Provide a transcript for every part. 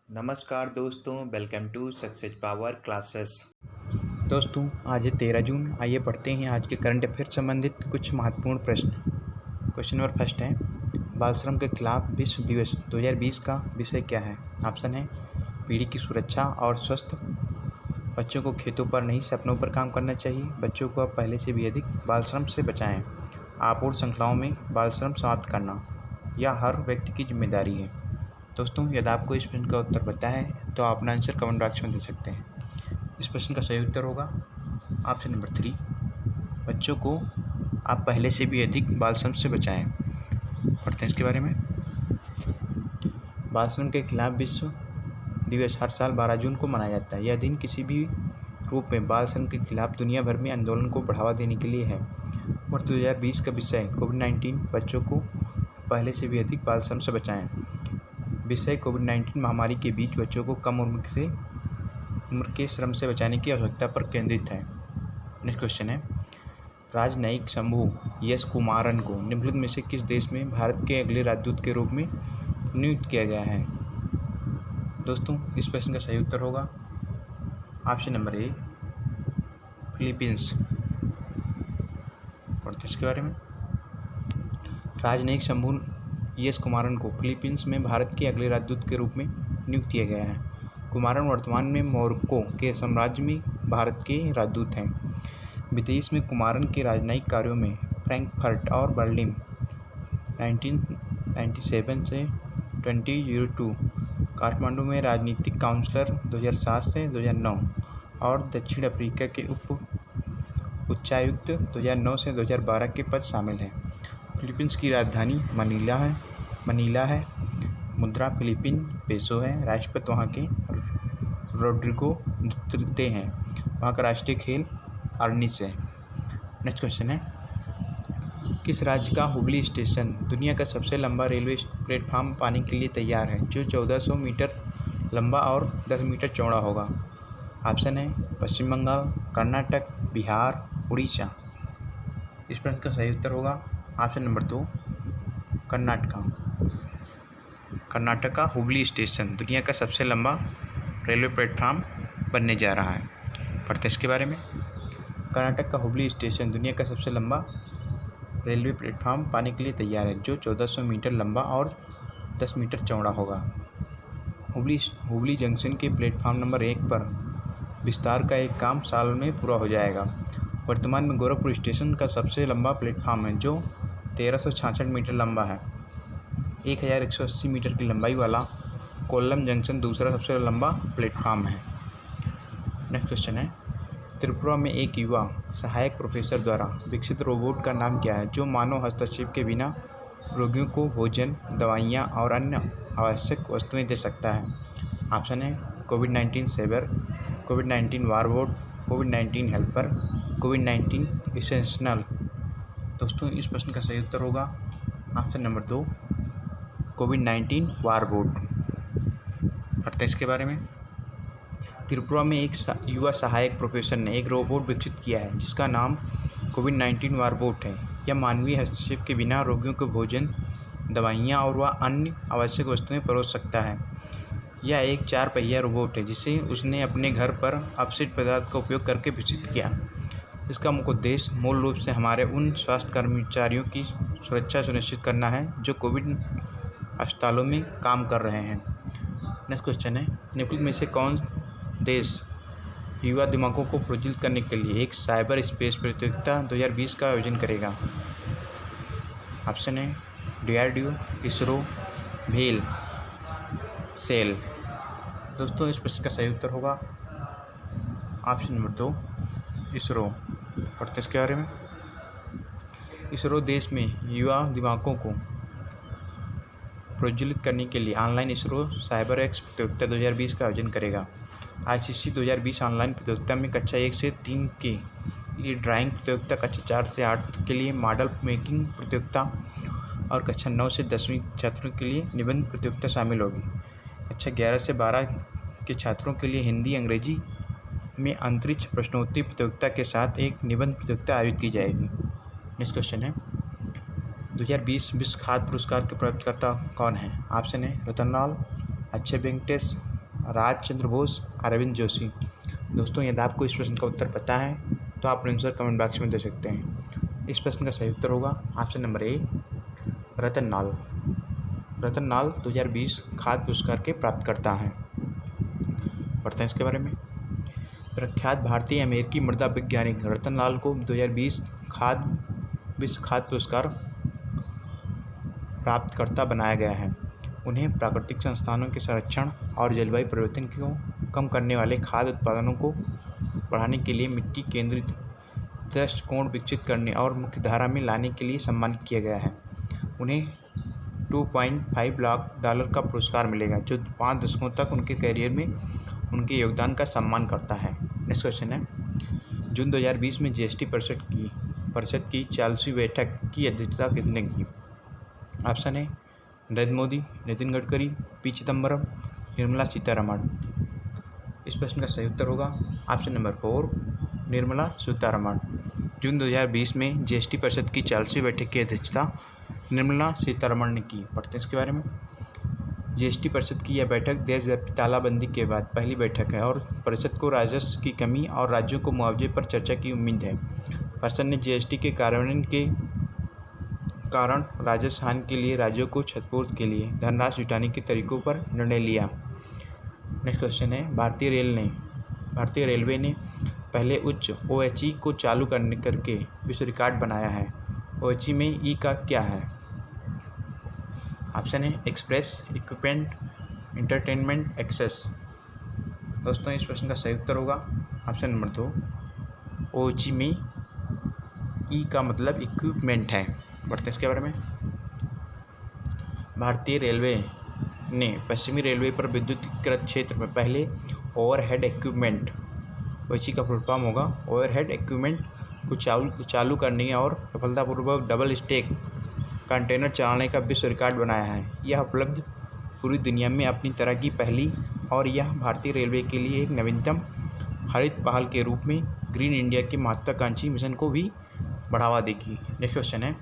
नमस्कार दोस्तों, welcome to success power classes. दोस्तों आज है 13 जून। आइए पढ़ते हैं आज के करंट अफेयर संबंधित कुछ महत्वपूर्ण प्रश्न। क्वेश्चन नंबर फर्स्ट है, बाल श्रम के खिलाफ विश्व दिवस 2020 का विषय क्या है? ऑप्शन है पीढ़ी की सुरक्षा और स्वस्थ, बच्चों को खेतों पर नहीं सपनों पर काम करना चाहिए, बच्चों को अब पहले से भी अधिक बाल श्रम से बचाएं, आपूर्ति श्रृंखलाओं में बाल श्रम समाप्त करना, या हर व्यक्ति की जिम्मेदारी है। दोस्तों यदि आपको इस प्रश्न का उत्तर पता है तो आप अपना आंसर कमेंट बॉक्स में दे सकते हैं। इस प्रश्न का सही उत्तर होगा ऑप्शन नंबर 3, बच्चों को आप पहले से भी अधिक बाल श्रम से बचाएं। पढ़ते हैं इसके बारे में। बाल श्रम के खिलाफ विश्व दिवस हर साल 12 जून को मनाया जाता है। यह दिन किसी भी रूप में बाल श्रम के खिलाफ दुनिया भर में आंदोलन को बढ़ावा देने के लिए है। वर्ष 2020 का विषय कोविड-19, बच्चों को पहले से भी अधिक बाल श्रम से बचाएं। विषय कोविड-19 महामारी के बीच बच्चों को कम उम्र के श्रम से बचाने की आवश्यकता पर केंद्रित है। नेक्स्ट क्वेश्चन है, राजनयिक शंभू यस कुमारन को निम्नलिखित में से किस देश में भारत के अगले राजदूत के रूप में नियुक्त किया गया है? दोस्तों इस प्रश्न का सही उत्तर होगा ऑप्शन नंबर ए, फिलीपींस। पढ़ते इसके बारे में। राजनयिक शंभू यस कुमारन को फिलीपींस में भारत के अगले राजदूत के रूप में नियुक्त किया गया है। कुमारन वर्तमान में मोरक्को के साम्राज्य में भारत के राजदूत हैं। विदेश में कुमारन के राजनयिक कार्यों में फ्रैंकफर्ट और बर्लिन 1997 से 2002, काठमांडू में राजनीतिक काउंसलर 2007 से 2009 और दक्षिण अफ्रीका के उच्चायुक्त 2009 से 2012 के पद शामिल हैं। फिलीपींस की राजधानी मनीला है। मुद्रा फिलीपीन पेसो है। राष्ट्रपति वहाँ के रोड्रिगो दुत्ते हैं। वहाँ का राष्ट्रीय खेल आर्निस है। नेक्स्ट क्वेश्चन है, किस राज्य का हुबली स्टेशन दुनिया का सबसे लंबा रेलवे प्लेटफार्म पाने के लिए तैयार है, जो 1400 मीटर लंबा और 10 मीटर चौड़ा होगा? ऑप्शन है पश्चिम बंगाल, कर्नाटक, बिहार, उड़ीसा। इस प्रश्न का सही उत्तर होगा ऑप्शन नंबर 2, कर्नाटक का हुबली स्टेशन दुनिया का सबसे लंबा रेलवे प्लेटफार्म बनने जा रहा है। पढ़ते हैं इसके बारे में। कर्नाटक का हुबली स्टेशन दुनिया का सबसे लंबा रेलवे प्लेटफार्म पाने के लिए तैयार है, जो 1400 मीटर लंबा और 10 मीटर चौड़ा होगा। हुबली जंक्शन के प्लेटफार्म नंबर 1 पर विस्तार का एक काम साल में पूरा हो जाएगा। वर्तमान में गोरखपुर स्टेशन का सबसे लंबा प्लेटफार्म है, जो 1366 मीटर लंबा है। 1180 मीटर की लंबाई वाला कोल्लम जंक्शन दूसरा सबसे लंबा प्लेटफार्म है। नेक्स्ट क्वेश्चन है, त्रिपुरा में एक युवा सहायक प्रोफेसर द्वारा विकसित रोबोट का नाम क्या है, जो मानव हस्तक्षेप के बिना रोगियों को भोजन, दवाइयाँ और अन्य आवश्यक वस्तुएं दे सकता है? ऑप्शन है कोविड-19 सेवर, कोविड-19 वारबोट, कोविड-19 हेल्पर, कोविड-19 इसेंशनल। दोस्तों इस प्रश्न का सही उत्तर होगा ऑप्शन नंबर 2, कोविड-19 वारबोट। पढ़ते हैं इसके बारे में। त्रिपुरा में एक युवा सहायक प्रोफेसर ने एक रोबोट विकसित किया है, जिसका नाम कोविड-19 वारबोट है। यह मानवीय हस्तक्षेप के बिना रोगियों को भोजन, दवाइयाँ और वह अन्य आवश्यक वस्तुएं परोस सकता है। यह एक 4 पहिया रोबोट है, जिसे उसने अपने घर पर अपशिष्ट पदार्थ का उपयोग करके विकसित किया। इसका मुख्य उद्देश्य मूल रूप से हमारे उन स्वास्थ्य कर्मचारियों की सुरक्षा सुनिश्चित करना है, जो कोविड अस्पतालों में काम कर रहे हैं। नेक्स्ट क्वेश्चन है, निम्नलिखित में से कौन देश युवा दिमागों को प्रोज्वलित करने के लिए एक साइबर स्पेस प्रतियोगिता 2020 का आयोजन करेगा? ऑप्शन है DRDO, इसरो, भेल, सेल। दोस्तों इस प्रश्न का सही उत्तर होगा ऑप्शन नंबर 2, इसरो। पढ़ते हैं इसके बारे में। इसरो देश में युवा दिमागों को प्रोज्वलित करने के लिए ऑनलाइन इसरो साइबर एक्स प्रतियोगिता 2020 का आयोजन करेगा। ICC 2020 ऑनलाइन प्रतियोगिता में कक्षा 1 से 3 के लिए ड्राइंग प्रतियोगिता, कक्षा 4 से 8 के लिए मॉडल मेकिंग प्रतियोगिता और कक्षा 9 से 10वीं छात्रों के लिए निबंध प्रतियोगिता शामिल होगी। कक्षा 11 से 12 के छात्रों के लिए हिंदी अंग्रेजी में अंतरिक्ष प्रश्नोत्तरी प्रतियोगिता के साथ एक निबंध प्रतियोगिता आयोजित की जाएगी। नेक्स्ट क्वेश्चन है, 2020 विश्व खाद्य पुरस्कार के प्राप्तकर्ता कौन है? ऑप्शन है रतनलाल, अक्षय वेंकटेश, राजचंद्र बोस, अरविंद जोशी। दोस्तों यदि आपको इस प्रश्न का उत्तर पता है तो आप आंसर कमेंट बॉक्स में दे सकते हैं। इस प्रश्न का सही उत्तर होगा ऑप्शन नंबर ए, रतन नाल। रतन नाल 2020 खाद्य पुरस्कार के प्राप्तकर्ता हैं। पढ़ते हैं इसके बारे में। प्रख्यात भारतीय अमेरिकी मृदा वैज्ञानिक रतन लाल को 2020 विश्व खाद्य पुरस्कार प्राप्तकर्ता बनाया गया है। उन्हें प्राकृतिक संसाधनों के संरक्षण और जलवायु परिवर्तन को कम करने वाले खाद्य उत्पादनों को बढ़ाने के लिए मिट्टी केंद्रित दृष्टिकोण विकसित करने और मुख्यधारा में लाने के लिए सम्मानित किया गया है। उन्हें $2.5 लाख का पुरस्कार मिलेगा, जो 5 दशकों तक उनके करियर में उनके योगदान का सम्मान करता है। नेक्स्ट क्वेश्चन है, जून 2020 में जीएसटी परिषद की 40वीं बैठक की अध्यक्षता किसने की? ऑप्शन है नरेंद्र मोदी, नितिन गडकरी, पी चिदम्बरम, निर्मला सीतारमण। इस प्रश्न का सही उत्तर होगा ऑप्शन नंबर 4, निर्मला सीतारमण। जून 2020 में जीएसटी परिषद की 40वीं बैठक की अध्यक्षता निर्मला सीतारमण ने की। पढ़ते हैं इसके बारे में। जीएसटी परिषद की यह बैठक देशव्यापी तालाबंदी के बाद पहली बैठक है और परिषद को राजस्व की कमी और राज्यों को मुआवजे पर चर्चा की उम्मीद है। परिषद ने जीएसटी के कार्यान्वयन के कारण राजस्व हानि के लिए राज्यों को क्षतिपूर्ति के लिए धनराशि जुटाने के तरीकों पर निर्णय लिया। नेक्स्ट क्वेश्चन है, भारतीय रेलवे ने पहले उच्च OHE को चालू करके विश्व रिकॉर्ड बनाया है। OHE में ई का क्या है? ऑप्शन है एक्सप्रेस, इक्विपमेंट, इंटरटेनमेंट, एक्सेस। दोस्तों इस प्रश्न का सही उत्तर होगा ऑप्शन नंबर 2, OHE में ई का मतलब इक्विपमेंट है। बढ़ते हैं इसके बारे में। भारतीय रेलवे ने पश्चिमी रेलवे पर विद्युतीकृत क्षेत्र में पहले ओवरहेड इक्विपमेंट, OHE का फुल फॉर्म होगा ओवरहेड इक्विपमेंट को चालू करने और सफलतापूर्वक डबल स्टैक कंटेनर चलाने का विश्व रिकॉर्ड बनाया है। यह उपलब्ध पूरी दुनिया में अपनी तरह की पहली और यह भारतीय रेलवे के लिए एक नवीनतम हरित पहल के रूप में ग्रीन इंडिया के महत्वाकांक्षी मिशन को भी बढ़ावा देगी। नेक्स्ट क्वेश्चन है,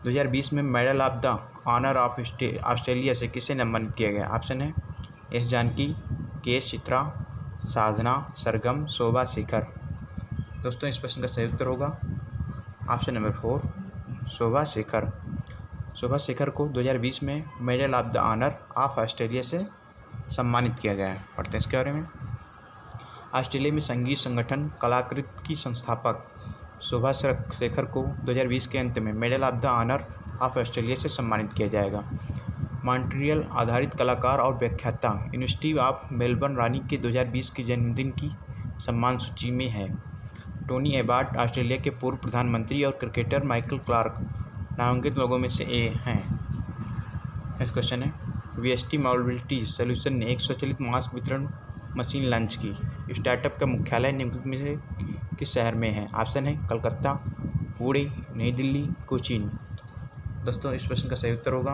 2020 में medal of the honour of Australia से किसे सम्मानित किया गया? ऑप्शन है S Janaki, K S Chitra, Sadhana, Sargam, Shobha Shekhar. दोस्तों इस प्रश्न का सही उत्तर होगा ऑप्शन नंबर 4, शोभा शेखर। शोभा शेखर को 2020 में medal of the honour of Australia से सम्मानित किया गया है। पढ़ते हैं इसके बारे में। ऑस्ट्रेलिया में संगीत संगठन कलाकृत की संस्थापक शोभा शेखर को 2020 के अंत में medal of the honour of Australia से सम्मानित किया जाएगा। मॉन्ट्रियल आधारित कलाकार और व्याख्याता यूनिवर्सिटी ऑफ मेलबर्न रानी के 2020 के जन्मदिन की सम्मान सूची में है। टोनी एबार्ट ऑस्ट्रेलिया के पूर्व प्रधानमंत्री और क्रिकेटर माइकल क्लार्क नामांकित लोगों में से एक हैं। नेक्स्ट क्वेश्चन है, वीएसटी मोबिलिटी सॉल्यूशन ने एक स्वचालित मास्क वितरण मशीन लॉन्च की। स्टार्टअप का मुख्यालय निम्नलिखित में से किस शहर में है? ऑप्शन है कलकत्ता, पुणे, नई दिल्ली, कोचीन। दोस्तों इस प्रश्न का सही उत्तर होगा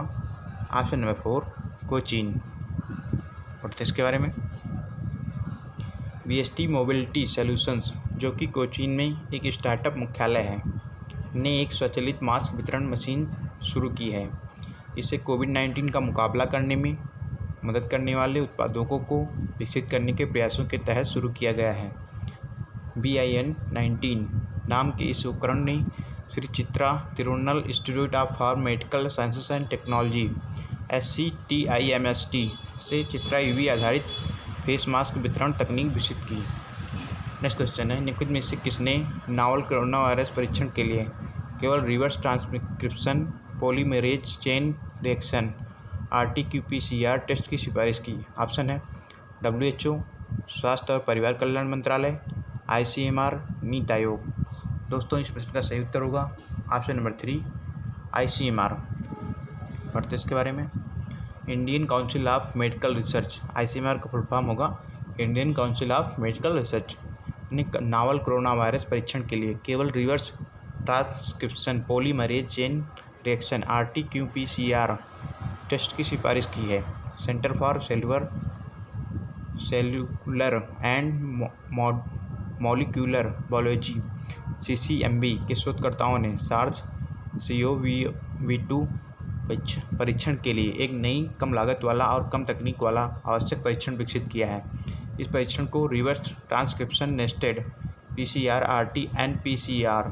ऑप्शन नंबर 4, कोचीन। पढ़ते इसके बारे में। वीएसटी मोबिलिटी सॉल्यूशंस, जो कि कोचीन में एक स्टार्टअप मुख्यालय है, ने एक स्वचालित मास्क वितरण मशीन शुरू की है। इसे कोविड-19 का मुकाबला करने में मदद करने वाले उत्पादों को विकसित करने के प्रयासों के तहत शुरू किया गया है। BIN-19 नाम के इस उपकरण ने Shri Chitra Tirunal institute for medical sciences and technology SCTIMST से चित्रा UV आधारित फेस मास्क वितरण तकनीक विकसित की। नेक्स्ट क्वेश्चन है, निम्नलिखित में से किसने नावल कोरोना वायरस परीक्षण के लिए केवल reverse transcription polymerase chain reaction RT-qPCR test की सिफारिश की? ऑप्शन है WHO, स्वास्थ्य और परिवार कल्याण मंत्रालय, ICMR, नीति आयोग। दोस्तों इस प्रश्न का सही उत्तर होगा ऑप्शन नंबर 3, ICMR। पढ़ते इसके बारे में। Indian Council of Medical Research, ICMR का फुल फॉर्म होगा Indian Council of Medical Research, ने नावल कोरोना वायरस परीक्षण के लिए केवल reverse transcription polymerase chain reaction RT-qPCR test की सिफारिश की है। Centre for Cellular and Molecular Biology CCMB के शोधकर्ताओं ने SARS-CoV-2 परीक्षण के लिए एक नई कम लागत वाला और कम तकनीक वाला आवश्यक परीक्षण विकसित किया है। इस परीक्षण को reverse transcription nested PCR RT-PCR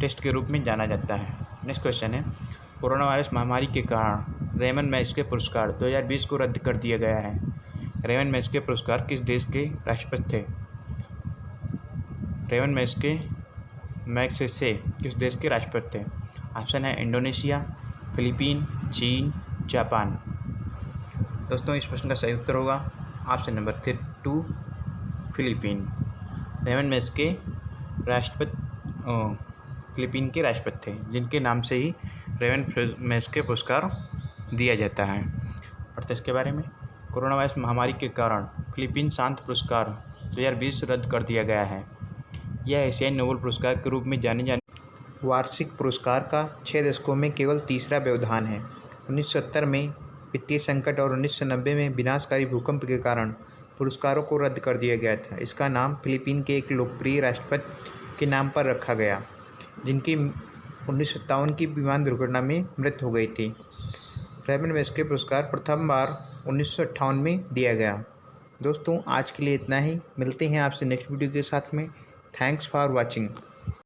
test के रूप में जाना जाता है। नेक्स्ट क्वेश्चन है, कोरोना वायरस महामारी के कारण रेमन मैग्सेसे पुरस्कार 2020 को रद्द कर दिया गया है। रेमन मैग्सेसे पुरस्कार किस देश के राष्ट्रपति थे? रेमन मैग्सेसे किस देश के राष्ट्रपति थे? ऑप्शन है इंडोनेशिया, फिलीपीन, चीन, जापान। दोस्तों इस प्रश्न का सही उत्तर होगा option number 2 Philippine. Ramon Magsaysay Philippine के राष्ट्रपति थे, जिनके नाम से ही रेमन मैग्सेसे पुरस्कार दिया जाता है। और इसके बारे में, कोरोना वायरस महामारी के कारण फिलीपीन शांति पुरस्कार 2020 रद्द कर दिया गया है। यह एशियाई नोबेल पुरस्कार के रूप में जाने जाने वार्षिक पुरस्कार का 6 दशकों में केवल तीसरा व्यवधान है। 1970 में वित्तीय संकट और 1990 में विनाशकारी भूकंप के कारण पुरस्कारों को रद्द कर दिया गया था। इसका नाम फिलीपीन के एक लोकप्रिय राष्ट्रपति के नाम पर रखा गया, जिनकी 1957 की विमान दुर्घटना में मृत्यु हो गई थी। रेमन मैग्सेसे पुरस्कार प्रथम बार 1958 में दिया गया। दोस्तों आज के लिए इतना ही, मिलते हैं आपसे नेक्स्ट वीडियो के साथ में। Thanks for watching.